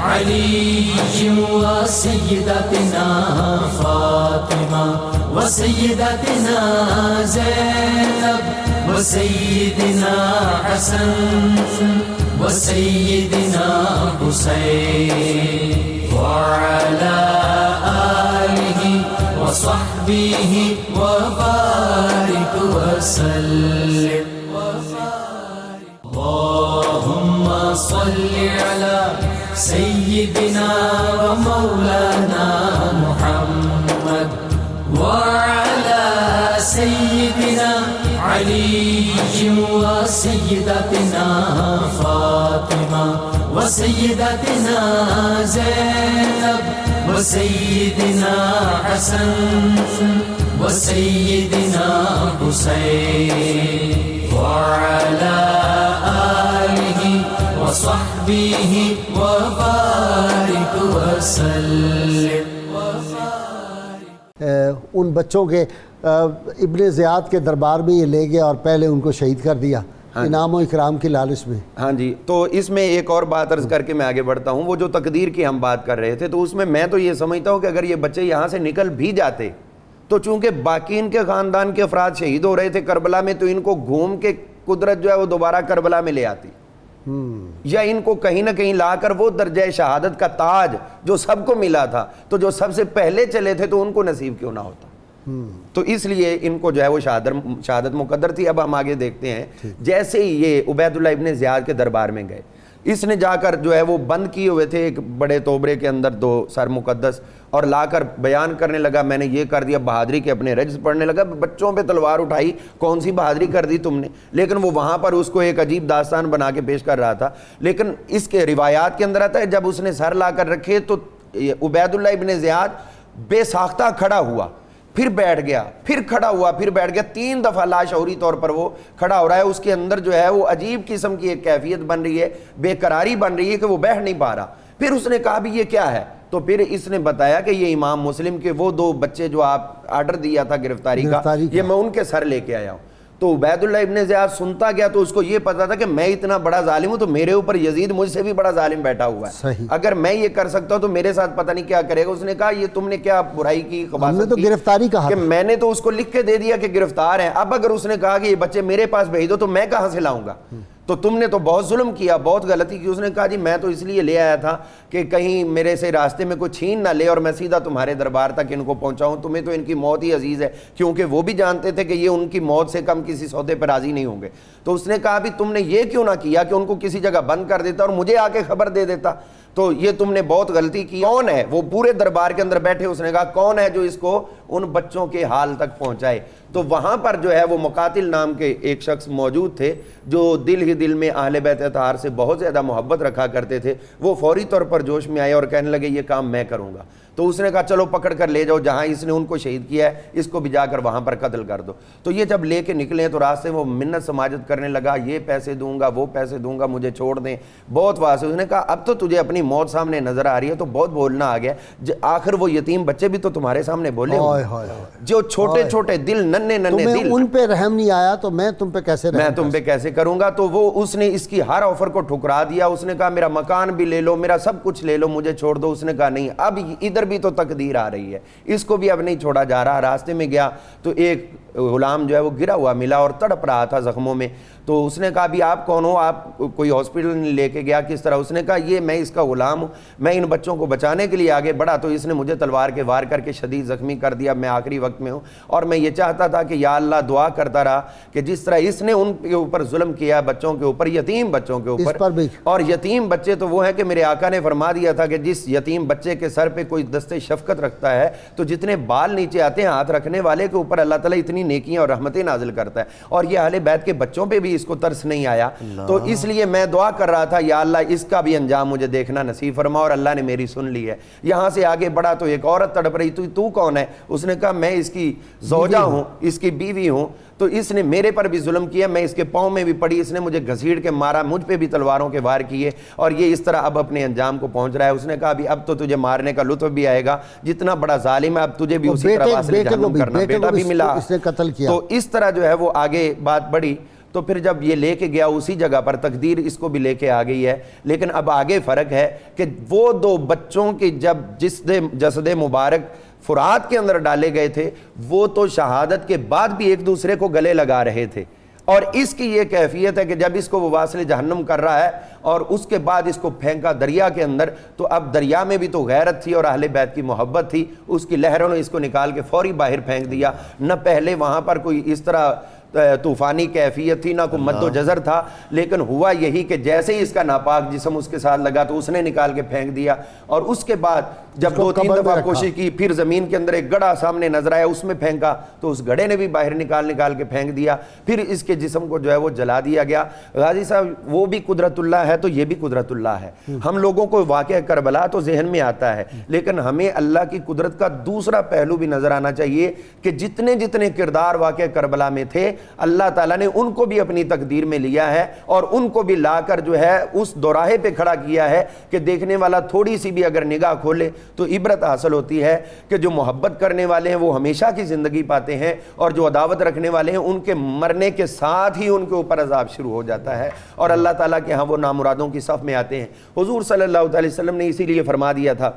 Speaker 1: علی و سیدتنا فاطمہ و سیدتنا زینب وسیدنا حسن وسیدنا حسین وعلى آلہ وصحبہ وبارک وسلم. اللہم صلی علی سیدنا و مولانا محمد وعلى سیدنا علی و سیدتنا فاطمہ و سیدتنا زینب و سیدنا حسن و سیدنا حسین وعلی آلہ و صحبہ و بارک وسلم.
Speaker 3: ان بچوں کے ابن زیاد کے دربار میں یہ لے گیا اور پہلے ان کو شہید کر دیا انعام و اکرام کی لالچ میں.
Speaker 5: ہاں جی، تو اس میں ایک اور بات عرض کر کے میں آگے بڑھتا ہوں. وہ جو تقدیر کی ہم بات کر رہے تھے تو اس میں تو یہ سمجھتا ہوں کہ اگر یہ بچے یہاں سے نکل بھی جاتے تو چونکہ باقی ان کے خاندان کے افراد شہید ہو رہے تھے کربلا میں، تو ان کو گھوم کے قدرت جو ہے وہ دوبارہ کربلا میں لے آتی یا ان کو کہیں نہ کہیں لا کر وہ درجہ شہادت کا تاج جو سب کو ملا تھا تو جو سب سے پہلے چلے تھے تو ان کو نصیب کیوں نہ ہوتا. تو اس لیے ان کو جو ہے وہ شہادت مقدر تھی. اب ہم آگے دیکھتے ہیں. جیسے ہی یہ عبید اللہ ابن زیاد کے دربار میں گئے، اس نے جا کر جو ہے وہ بند کیے ہوئے تھے ایک بڑے توبرے کے اندر 2 سر مقدس، اور لا کر بیان کرنے لگا میں نے یہ کر دیا، بہادری کے اپنے رجز پڑھنے لگا. بچوں پہ تلوار اٹھائی، کون سی بہادری کر دی تم نے؟ لیکن وہ وہاں پر اس کو ایک عجیب داستان بنا کے پیش کر رہا تھا. لیکن اس کے روایات کے اندر آتا ہے جب اس نے سر لا کر رکھے تو عبید اللہ ابن زیاد بے ساختہ کھڑا ہوا، پھر بیٹھ گیا، پھر کھڑا ہوا، پھر بیٹھ گیا. 3 دفعہ لاشعوری طور پر وہ کھڑا ہو رہا ہے. اس کے اندر جو ہے وہ عجیب قسم کی ایک کیفیت بن رہی ہے، بے قراری بن رہی ہے کہ وہ بیٹھ نہیں پا رہا. پھر اس نے کہا بھی یہ کیا ہے؟ تو پھر اس نے بتایا کہ یہ امام مسلم کے وہ 2 بچے جو آپ آرڈر دیا تھا گرفتاری کا، یہ میں ان کے سر لے کے آیا ہوں. تو تو عبید اللہ ابن زیاد سنتا گیا تو اس کو یہ پتا تھا کہ میں اتنا بڑا ظالم ہوں تو میرے اوپر یزید مجھ سے بھی بڑا ظالم بیٹھا ہوا ہے, اگر میں یہ کر سکتا ہوں تو میرے ساتھ پتہ نہیں کیا کرے گا. اس نے کہا یہ تم نے کیا برائی کی,
Speaker 3: تو گرفتاری کہا
Speaker 5: کہ میں نے تو اس کو لکھ کے دے دیا کہ گرفتار ہیں, اب اگر اس نے کہا کہ یہ بچے میرے پاس بھیج دو تو میں کہاں سے لاؤں گا, تو تم نے تو بہت ظلم کیا, بہت غلطی کی. اس نے کہا جی میں تو اس لیے لے آیا تھا کہ کہیں میرے سے راستے میں کوئی چھین نہ لے اور میں سیدھا تمہارے دربار تک ان کو پہنچاؤں, تمہیں تو ان کی موت ہی عزیز ہے, کیونکہ وہ بھی جانتے تھے کہ یہ ان کی موت سے کم کسی سودے پر راضی نہیں ہوں گے. تو اس نے کہا بھی تم نے یہ کیوں نہ کیا کہ ان کو کسی جگہ بند کر دیتا اور مجھے آ کے خبر دے دیتا, تو یہ تم نے بہت غلطی کی. کون ہے وہ پورے دربار کے اندر بیٹھے, اس نے کہا کون ہے جو اس کو ان بچوں کے حال تک پہنچائے. تو وہاں پر جو ہے وہ مقاتل نام کے ایک شخص موجود تھے جو دل ہی دل میں اہل بیت اطہار سے بہت زیادہ محبت رکھا کرتے تھے. وہ فوری طور پر جوش میں آئے اور کہنے لگے یہ کام میں کروں گا. تو اس نے کہا چلو پکڑ کر لے جاؤ, جہاں اس نے ان کو شہید کیا ہے اس کو بھی جا کر وہاں پر قتل کر دو. تو یہ جب لے کے نکلے تو راستے میں وہ منت سماجت کرنے لگا, یہ پیسے دوں گا وہ پیسے دوں گا, مجھے چھوڑ دیں, بہت واسطے. اس نے کہا اب تو تجھے اپنی موت سامنے نظر آ رہی ہے تو بہت بولنا آ گیا, آخر وہ یتیم بچے بھی تو تمہارے سامنے بولے جو چھوٹے چھوٹے دل, ننے ننے دل,
Speaker 3: ان پہ رحم نہیں آیا تو میں تم پہ کیسے
Speaker 5: میں تم پہ کیسے کروں گا. تو وہ اس نے اس کی ہر آفر کو ٹھکرا دیا. اس نے کہا میرا مکان بھی لے لو, میرا سب کچھ لے لو, مجھے چھوڑ دو. اس نے کہا نہیں, اب ادھر بھی تو تقدیر آ رہی ہے, اس کو بھی اب نہیں چھوڑا جا رہا. راستے میں گیا تو ایک غلام جو ہے وہ گرا ہوا ملا اور تڑپ رہا تھا زخموں میں. تو اس نے کہا بھی آپ کون ہو, آپ کوئی ہاسپٹل لے کے گیا کس طرح؟ اس نے کہا یہ میں اس کا غلام ہوں, میں ان بچوں کو بچانے کے لیے آگے بڑھا تو اس نے مجھے تلوار کے وار کر کے شدید زخمی کر دیا, میں آخری وقت میں ہوں اور میں یہ چاہتا تھا کہ یا اللہ دعا کرتا رہا کہ جس طرح اس نے ان کے اوپر ظلم کیا بچوں کے اوپر, یتیم بچوں کے اوپر, اور یتیم بچے تو وہ ہیں کہ میرے آقا نے فرما دیا تھا کہ جس یتیم بچے کے سر پہ کوئی دستے شفقت رکھتا ہے تو جتنے بال نیچے آتے ہیں ہاتھ رکھنے والے کے اوپر اللہ تعالیٰ اتنی نیکیاں اور رحمتیں نازل کرتا ہے. اور یہ اہل بیت کے بچوں پہ بھی اس کو ترس نہیں آیا. تو اس لیے میں دعا کر رہا تھا یا اللہ اس کا بھی انجام مجھے دیکھنا نصیب فرما, اور اللہ نے میری سن لی ہے. یہاں سے آگے بڑھا تو ایک عورت تڑپ رہی, تو کون ہے؟ اس نے کہا میں اس کی زوجہ ہوں, اس کی بیوی ہوں. تو اس نے میرے پر بھی ظلم کیا, میں اس کے پاؤں میں بھی پڑی, اس نے مجھے گھسیٹ کے مارا, مجھ پہ بھی تلواروں کے وار کیے, اور یہ اس طرح اب اپنے انجام کو پہنچ رہا ہے. اس نے کہا ابھی اب تو تجھے مارنے کا لطف بھی آئے گا, جتنا بڑا ظالم ہے اب تجھے بھی اسی طرح واسل جہنم کرنا. بیٹا بھی ملا,
Speaker 3: اس نے قتل کیا.
Speaker 5: تو اس طرح جو ہے وہ آگے بات بڑھی. تو پھر جب یہ لے کے گیا اسی جگہ پر, تقدیر اس کو بھی لے کے آ گئی ہے. لیکن اب آگے فرق ہے کہ وہ دو بچوں کی جب جسد مبارک فرات کے اندر ڈالے گئے تھے وہ تو شہادت کے بعد بھی ایک دوسرے کو گلے لگا رہے تھے, اور اس کی یہ کیفیت ہے کہ جب اس کو وہ واصل جہنم کر رہا ہے اور اس کے بعد اس کو پھینکا دریا کے اندر, تو اب دریا میں بھی تو غیرت تھی اور اہل بیت کی محبت تھی, اس کی لہروں نے اس کو نکال کے فوری باہر پھینک دیا. نہ پہلے وہاں پر کوئی اس طرح طوفانی کیفیت تھی, نہ کوئی مد و جزر تھا, لیکن ہوا یہی کہ جیسے ہی اس کا ناپاک جسم اس کے ساتھ لگا تو اس نے نکال کے پھینک دیا. اور اس کے بعد جب 2-3 دفعہ کوشش کی, پھر زمین کے اندر ایک گڑھا سامنے نظر آیا, اس میں پھینکا تو اس گڑھے نے بھی باہر نکال کے پھینک دیا. پھر اس کے جسم کو جو ہے وہ جلا دیا گیا. غازی صاحب وہ بھی قدرت اللہ ہے تو یہ بھی قدرت اللہ ہے. ہم لوگوں کو واقعہ کربلا تو ذہن میں آتا ہے, لیکن ہمیں اللہ کی قدرت کا دوسرا پہلو بھی نظر آنا چاہیے کہ جتنے جتنے کردار واقعہ کربلا میں تھے اللہ تعالیٰ نے ان کو بھی اپنی تقدیر میں لیا ہے اور ان کو بھی لا کر جو ہے اس دوراہے پہ کھڑا کیا ہے کہ دیکھنے والا تھوڑی سی بھی اگر نگاہ کھولے تو عبرت حاصل ہوتی ہے کہ جو محبت کرنے والے ہیں وہ ہمیشہ کی زندگی پاتے ہیں, اور جو عداوت رکھنے والے ہیں ان کے مرنے کے ساتھ ہی ان کے اوپر عذاب شروع ہو جاتا ہے اور اللہ تعالیٰ کے ہاں وہ نامرادوں کی صف میں آتے ہیں. حضور صلی اللہ علیہ وسلم نے اسی لیے فرما دیا تھا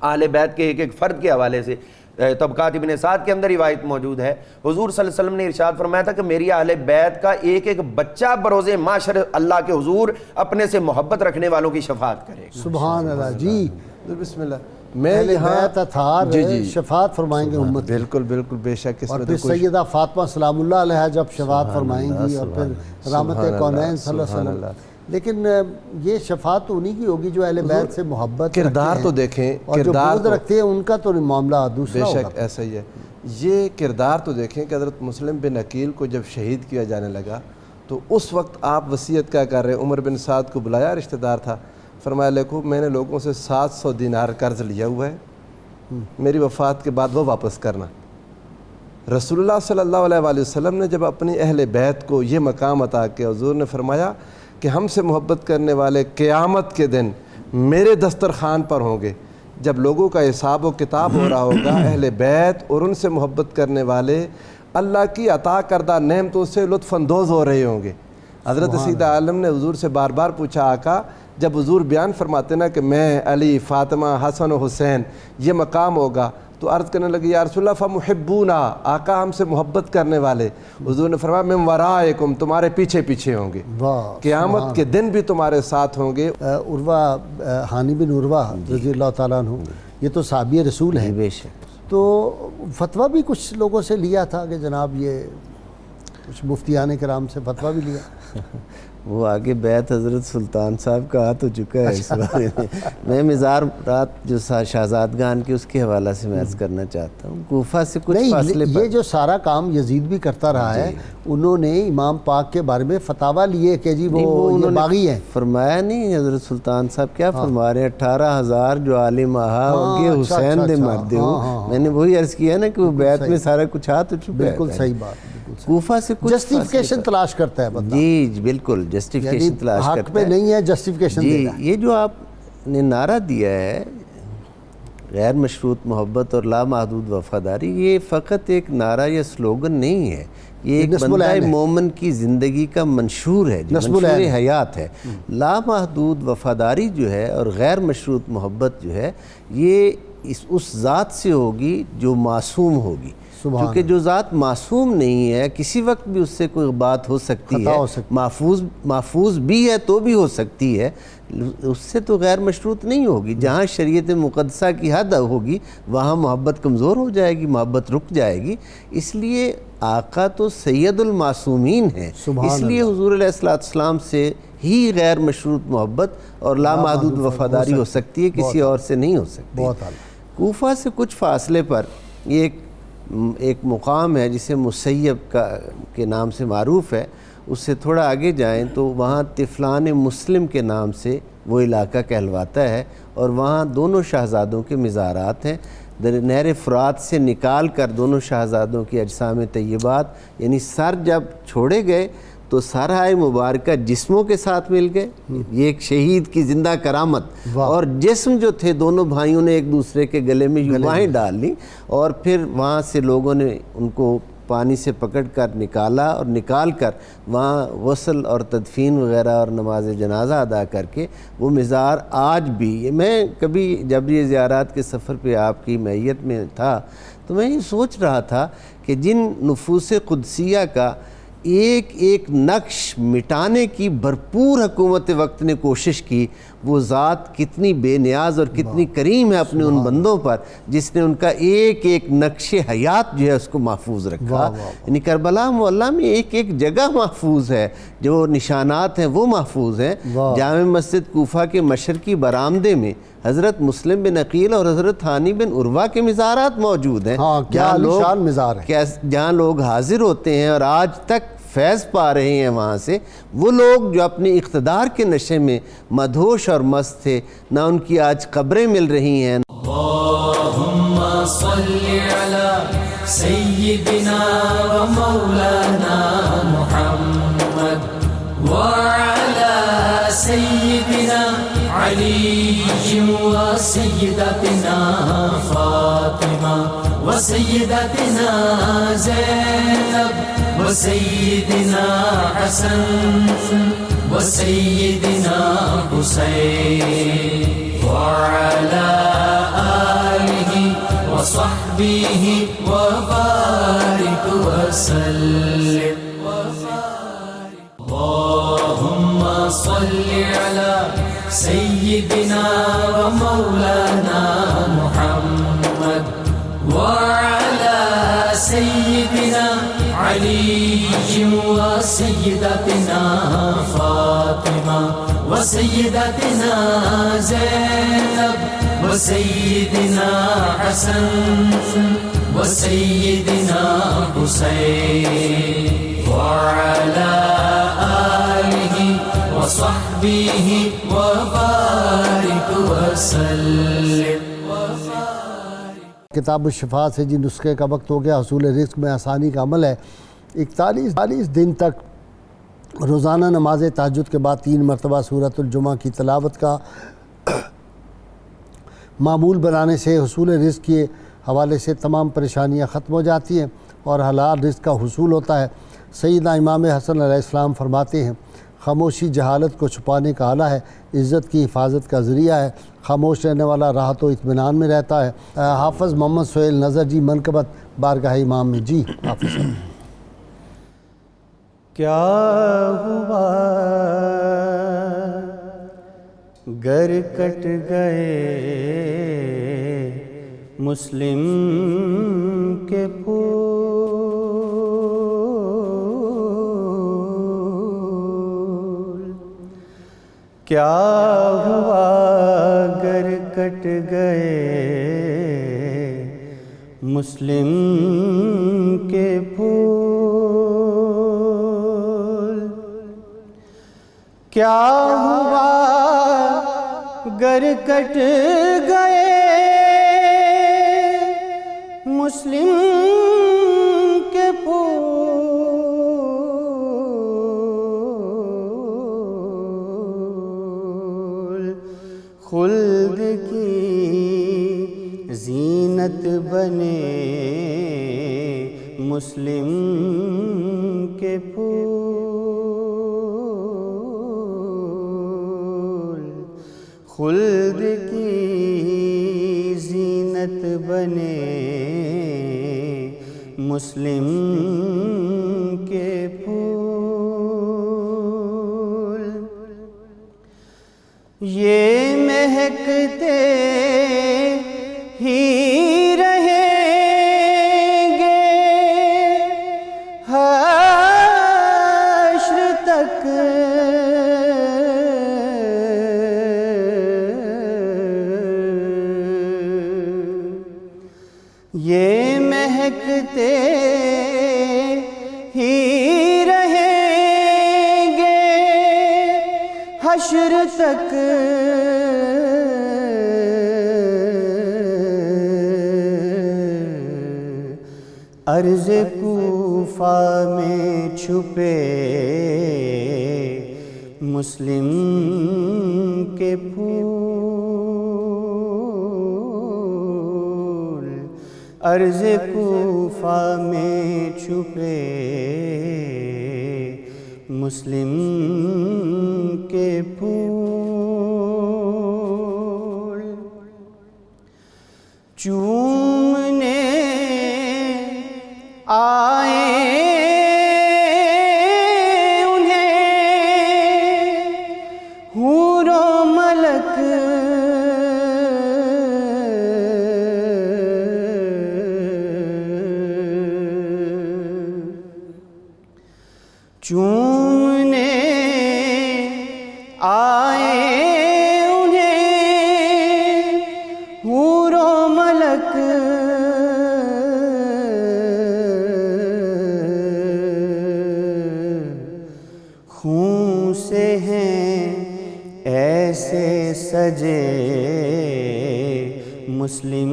Speaker 5: اہل بیت کے ایک ایک فرد کے حوالے سے, طبقات ابن سعد کے اندر روایت موجود ہے, حضور صلی اللہ علیہ وسلم نے ارشاد فرمایا تھا کہ میری اہل بیت کا ایک ایک بچہ بروز محشر اللہ کے حضور اپنے سے محبت رکھنے والوں کی شفاعت کرے.
Speaker 3: سبحان اللہ. جی
Speaker 6: بسم اللہ. میں یہاں
Speaker 3: شفاعت فرمائیں گے امت,
Speaker 6: بالکل بالکل بے شک. اس
Speaker 3: اور
Speaker 6: میں
Speaker 3: پھر سیدہ فاطمہ سلام اللہ علیہ جب شفاعت فرمائیں گی, اور پھر رحمت کونین صلی اللہ علیہ وسلم. لیکن یہ شفاعت تو انہی کی ہوگی جو اہل بیت سے محبت
Speaker 6: کردار تو دیکھیں,
Speaker 3: اور جو بغض رکھتے ہیں ان کا تو معاملہ دوسرا ہوگا.
Speaker 6: بے شک ایسا ہی ہے. یہ کردار تو دیکھیں کہ حضرت مسلم بن عقیل کو جب شہید کیا جانے لگا تو اس وقت آپ وصیت کیا کر رہے ہیں؟ عمر بن سعد کو بلایا, رشتہ دار تھا, فرمایا لکھو میں نے لوگوں سے 700 دینار قرض لیا ہوا ہے, میری وفات کے بعد وہ واپس کرنا. رسول اللہ صلی اللہ علیہ وآلہ وسلم نے جب اپنی اہل بیت کو یہ مقام عطا کیا, حضور نے فرمایا کہ ہم سے محبت کرنے والے قیامت کے دن میرے دسترخوان پر ہوں گے. جب لوگوں کا حساب و کتاب ہو رہا ہوگا, اہل بیت اور ان سے محبت کرنے والے اللہ کی عطا کردہ نعمتوں سے لطف اندوز ہو رہے ہوں گے۔ حضرت سید عالم نے حضور سے بار بار پوچھا، آقا جب حضور بیان فرماتے نا کہ میں، علی، فاطمہ، حسن و حسین یہ مقام ہوگا، تو عرض کرنے لگی یا رسول اللہ فمحبونا، آقا ہم سے محبت کرنے والے۔ حضور نے فرمایا من ورائکم، تمہارے پیچھے پیچھے ہوں گے، قیامت کے دن بھی تمہارے ساتھ ہوں گے۔
Speaker 3: عروہ، ہانی بن عروہ رضی اللہ تعالیٰ عنہ، یہ تو صحابی رسول ہیں،
Speaker 4: بے شک۔
Speaker 3: تو فتویٰ بھی کچھ لوگوں سے لیا تھا کہ جناب یہ کچھ مفتیان کرام سے فتویٰ بھی لیا؟
Speaker 4: وہ آگے بیعت حضرت سلطان صاحب کا آ تو چکا ہے اس بارے میں مزار رات جو شہزادگان کی اس کے حوالہ سے میں عرض کرنا چاہتا ہوں، کوفہ سے کچھ فاصلے پر
Speaker 3: یہ جو سارا کام یزید بھی کرتا رہا ہے، انہوں نے امام پاک کے بارے میں فتاویٰ لیے کہ جی وہ باغی ہیں۔
Speaker 4: فرمایا نہیں حضرت سلطان صاحب کیا فرما رہے ہیں، 18,000 جو عالم آہا ہوگے حسین دے مردے ہو۔ میں نے وہی عرض کیا نا کہ وہ بیعت میں سارا کچھ آ تو چکا ہے۔
Speaker 3: بالکل صحیح بات،
Speaker 4: کوفہ سے کچھ
Speaker 3: جسٹیفیکیشن تلاش کرتا ہے بندہ،
Speaker 4: جی بالکل جسٹیفیکیشن تلاش کرتا ہے،
Speaker 3: حق پہ نہیں ہے جسٹیفیکیشن
Speaker 4: جی۔ یہ جو آپ نے نعرہ دیا ہے غیر مشروط محبت اور لامحدود وفاداری، یہ فقط ایک نعرہ یا سلوگن نہیں ہے، یہ ایک بندہ مومن کی زندگی کا منشور ہے، منشور حیات ہے۔ لامحدود وفاداری جو ہے اور غیر مشروط محبت جو ہے، یہ اس ذات سے ہوگی جو معصوم ہوگی، کیونکہ جو ذات معصوم نہیں ہے کسی وقت بھی اس سے کوئی بات ہو سکتی ہے، محفوظ بھی ہے تو بھی ہو سکتی ہے، اس سے تو غیر مشروط نہیں ہوگی۔ جہاں شریعت مقدسہ کی حد ہوگی وہاں محبت کمزور ہو جائے گی، محبت رک جائے گی۔ اس لیے آقا تو سید المعصومین ہیں، اس لیے حضور علیہ السلام سے ہی غیر مشروط محبت اور لامحدود وفاداری ہو سکتی ہے، کسی اور سے نہیں ہو سکتی۔ کوفہ سے کچھ فاصلے پر یہ ایک مقام ہے جسے مسیب کے نام سے معروف ہے، اس سے تھوڑا آگے جائیں تو وہاں طفلان مسلم کے نام سے وہ علاقہ کہلواتا ہے، اور وہاں دونوں شہزادوں کے مزارات ہیں۔ نہر فرات سے نکال کر دونوں شہزادوں کی اجسام طیبات، یعنی سر جب چھوڑے گئے تو سرائے مبارکہ جسموں کے ساتھ مل گئے، یہ ایک شہید کی زندہ کرامت، اور جسم جو تھے دونوں بھائیوں نے ایک دوسرے کے گلے میں یوں ڈال لی، اور پھر وہاں سے لوگوں نے ان کو پانی سے پکڑ کر نکالا، اور نکال کر وہاں غسل اور تدفین وغیرہ اور نماز جنازہ ادا کر کے وہ مزار آج بھی، میں کبھی جب یہ زیارات کے سفر پہ آپ کی معیت میں تھا تو میں یہ سوچ رہا تھا کہ جن نفوس قدسیہ کا ایک ایک نقش مٹانے کی بھرپور حکومت وقت نے کوشش کی، وہ ذات کتنی بے نیاز اور کتنی کریم ہے اپنے ان بندوں پر جس نے ان کا ایک ایک نقش حیات جو ہے اس کو محفوظ رکھا۔ یعنی کربلا معلیٰ میں ایک ایک جگہ محفوظ ہے، جو نشانات ہیں وہ محفوظ ہیں۔ جامع مسجد کوفہ کے مشرقی برآمدے میں حضرت مسلم بن عقیل اور حضرت ہانی بن عروہ کے مزارات موجود ہیں، جہاں لوگ حاضر ہوتے ہیں اور آج تک فیض پا رہے ہیں وہاں سے۔ وہ لوگ جو اپنے اقتدار کے نشے میں مدہوش اور مست تھے، نہ ان کی آج قبریں مل رہی ہیں۔
Speaker 1: اللہم صلی علی سیدنا و مولانا محمد وعلی سیدنا علی و سیدتنا فاطمہ و سیدتنا زینب وسيدنا حسن وسيدنا حسين وعلى آله وصحبه وبارك وسلم اللهم صل على سيدنا ومولانا محمد وعلى سيدنا علی و سیدتنا فاطمہ و سیدتنا زینب و سیدنا حسن و سیدنا حسین وعلی آلہ و صحبہ و بارک وسلم۔
Speaker 3: کتاب الشفاء سے جی نسخے کا وقت ہو گیا۔ حصول رزق میں آسانی کا عمل ہے۔ 41 دن تک روزانہ نماز تہجد کے بعد 3 مرتبہ سورۃ الجمعہ کی تلاوت کا معمول بنانے سے حصول رزق کے حوالے سے تمام پریشانیاں ختم ہو جاتی ہیں۔ اور حلال رزق کا حصول ہوتا ہے۔ سیدنا امام حسن علیہ السلام فرماتے ہیں خاموشی جہالت کو چھپانے کا آلہ ہے، عزت کی حفاظت کا ذریعہ ہے، خاموش رہنے والا راحت و اطمینان میں رہتا ہے۔ حافظ محمد سہیل نظر جی منقبت بارگاہ امام میں۔ جی حافظ صاحب۔
Speaker 1: کیا ہوا گر کٹ گئے مسلم کے پھول، کیا ہوا گر کٹ گئے مسلم کے پھول، کیا ہوا گر کٹ گئے مسلم کے پھول، خلد کی زینت بنے مسلم کے پھول، خلد کی زینت بنے مسلم کے پھول، یہ مہکتے ہی رہیں گے حشر تک، یہ مہکتے ہی رہیں گے حشر تک، عرض کوفہ میں چھپے مسلم کے پھول، عرض کوفہ میں چھپے مسلم کے پھول، چومنے آئے انہیں حور و ملک، چومنے آئے انہیں حور و ملک، خون سے ہیں ایسے سجے مسلم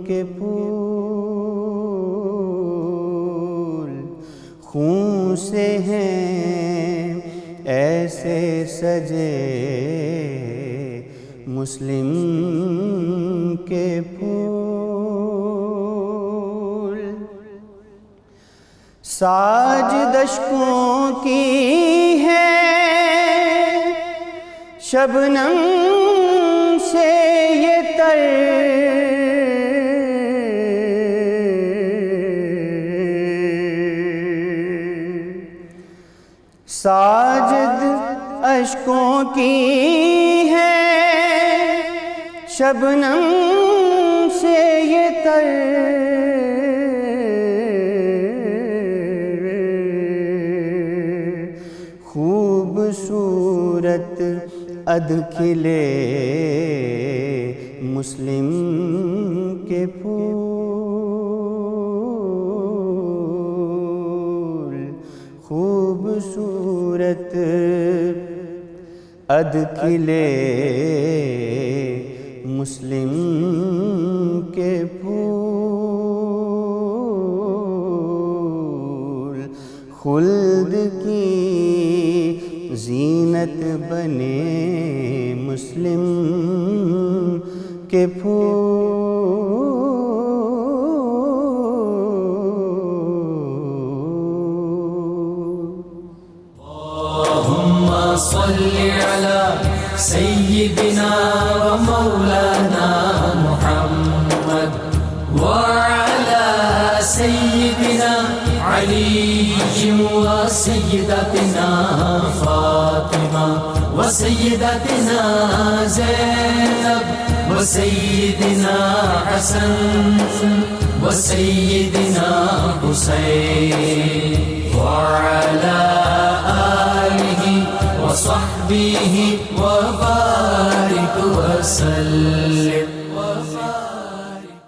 Speaker 1: کے پھول، خون سے ہیں ایسے سجے مسلم کے پھول، ساجد اشکوں کی ہے شبنم سے یہ تر، ساجد اشکوں کی ہے شبنم سے یہ تر، خوبصورت ادکھلے مسلم کے پھول، خوبصورت ادکھلے مسلم کے پھول، خلد کی زینت بنے مسلم کے پھول۔
Speaker 7: على سيدنا ومولانا محمد وعلى سيدنا علي وسيدتنا فاطمة وسيدتنا زينب وسيدنا حسن وسيدنا حسين وعلى آله وصحبه وبارك وسلم.